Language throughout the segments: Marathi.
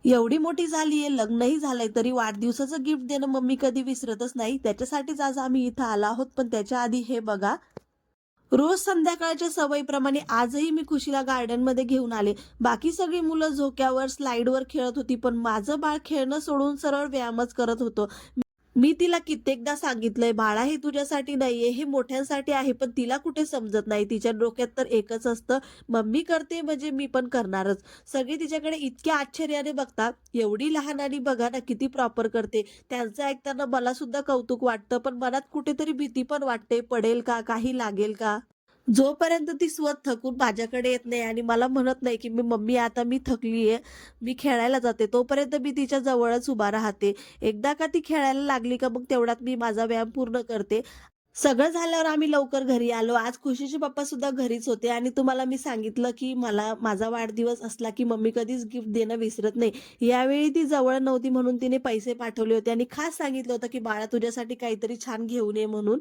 एवढी मोठी झालीये, लग्नही झालंय, तरी वाढदिवसाचं गिफ्ट देणं मम्मी कधी विसरतच नाही. त्याच्यासाठीच आज आम्ही इथं आलो आहोत. पण त्याच्या आधी हे बघा, रोज संध्याकाळच्या सवयीप्रमाणे आजही मी खुशीला गार्डनमध्ये घेऊन आले. बाकी सगळी मुलं झोक्यावर, स्लाईडवर खेळत होती, पण माझं बाळ खेळणं सोडून सरळ व्यायामच करत होतं. मी तिला कित्येकदा सांगितलंय, "बाळा, हे तुझ्यासाठी नाहीये, हे मोठ्यांसाठी आहे." पण तिला कुठे समजत नाही. तिच्या डोक्यात तर एकच असतं, मम्मी करते म्हणजे मी पण करणारच. सगळे तिच्याकडे इतक्या आश्चर्याने बघतात. एवढी लहान आणि बघा ना किती प्रॉपर करते. त्यांचं ऐकताना मला सुद्धा कौतुक वाटतं, पण मनात कुठेतरी भीती पण वाटते, पडेल का? काही लागेल का? जोपर्यंत ती स्वतः थकून माझ्याकडे येत नाही आणि मला म्हणत नाही, की "मम्मी आता मी थकलीये, मी खेळायला जाते." तोपर्यंत मी तिच्या जवळच उभा राहते. एकदा का ती खेळायला लागली का मग तेवढ्यात मी माझा व्यायाम पूर्ण करते. सगळं झाल्यावर आम्ही लवकर घरी आलो. आज खुशीचे पप्पा सुद्धा घरीच होते आणि तुम्हाला मी सांगितलं, की मला माझा वाढदिवस असला, की मम्मी कधीच गिफ्ट देणं विसरत नाही. यावेळी ती जवळ नव्हती म्हणून तिने पैसे पाठवले होते आणि खास सांगितलं होतं, की "बाळा, तुझ्यासाठी काहीतरी छान घेऊन ये" म्हणून.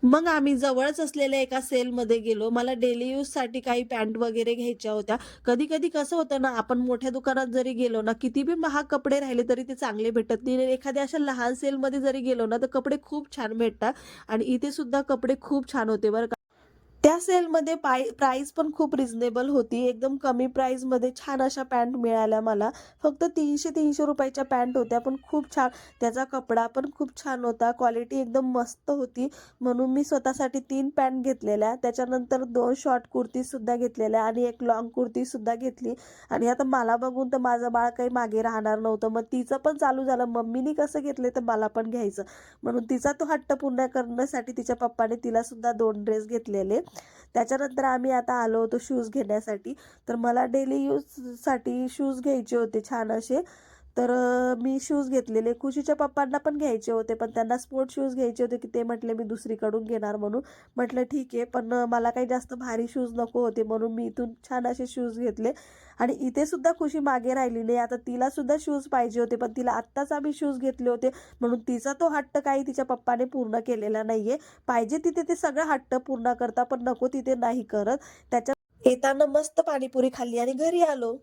मग आम्ही जवळच असलेल्या एका सेलमध्ये गेलो. मला डेली यूजसाठी काही पॅन्ट वगैरे घ्यायच्या होत्या. कधी-कधी कसं होतं ना, आपण मोठ्या दुकानात जरी गेलो ना, किती बी महाग कपडे राहिले तरी ते चांगले भेटत नाही. एखाद्या अशा लहान सेलमध्ये जरी गेलो ना, तर कपडे खूप छान भेटतात आणि इथे सुद्धा कपडे खूप छान होते बरं का. त्या सेलमध्ये प्राईस पण खूप रिझनेबल होती. एकदम कमी प्राईसमध्ये छान अशा पॅन्ट मिळाल्या मला. फक्त ₹300-300 च्या पॅन्ट होत्या, पण खूप छान. त्याचा कपडा पण खूप छान होता. क्वालिटी एकदम मस्त होती. म्हणून मी स्वतःसाठी 3 पॅन्ट घेतलेल्या. त्याच्यानंतर 2 शॉर्ट कुर्तीसुद्धा घेतलेल्या आणि 1 लाँग कुर्तीसुद्धा घेतली. आणि आता मला बघून तर माझं बाळ काही मागे राहणार नव्हतं. मग तिचं पण चालू झालं, मम्मीनी कसं घेतले तर मला पण घ्यायचं. म्हणून तिचा तो हट्ट पूर्ण करण्यासाठी तिच्या पप्पाने तिलासुद्धा 2 ड्रेस घेतलेले. त्याच्यानंतर आम्ही आता आलो होतो शूज घेण्यासाठी. तर मला डेली यूजसाठी शूज घ्यायचे होते छान असे. तर मी शूज घेतलेले. खुशीच्या पप्पांना पण घ्यायचे होते, पण त्यांना स्पोर्ट शूज घ्यायचे होते, की ते म्हटले मी दुसरीकडून घेणार म्हणून. म्हटलं ठीक आहे, पण मला काही जास्त भारी शूज नको होते म्हणून मी इथून छान असे शूज घेतले. आणि इथे सुद्धा खुशी मागे राहिली नाही. आता तिला सुद्धा शूज पाहिजे होते, पण तिला आत्ताच आम्ही शूज घेतले होते म्हणून तिचा तो हट्ट काही तिच्या पप्पाने पूर्ण केलेला नाहीये. पाहिजे तिथे ते सगळं हट्ट पूर्ण करतात, पण नको तिथे नाही करत. त्याच्यात येताना मस्त पाणीपुरी खाल्ली आणि घरी आलो.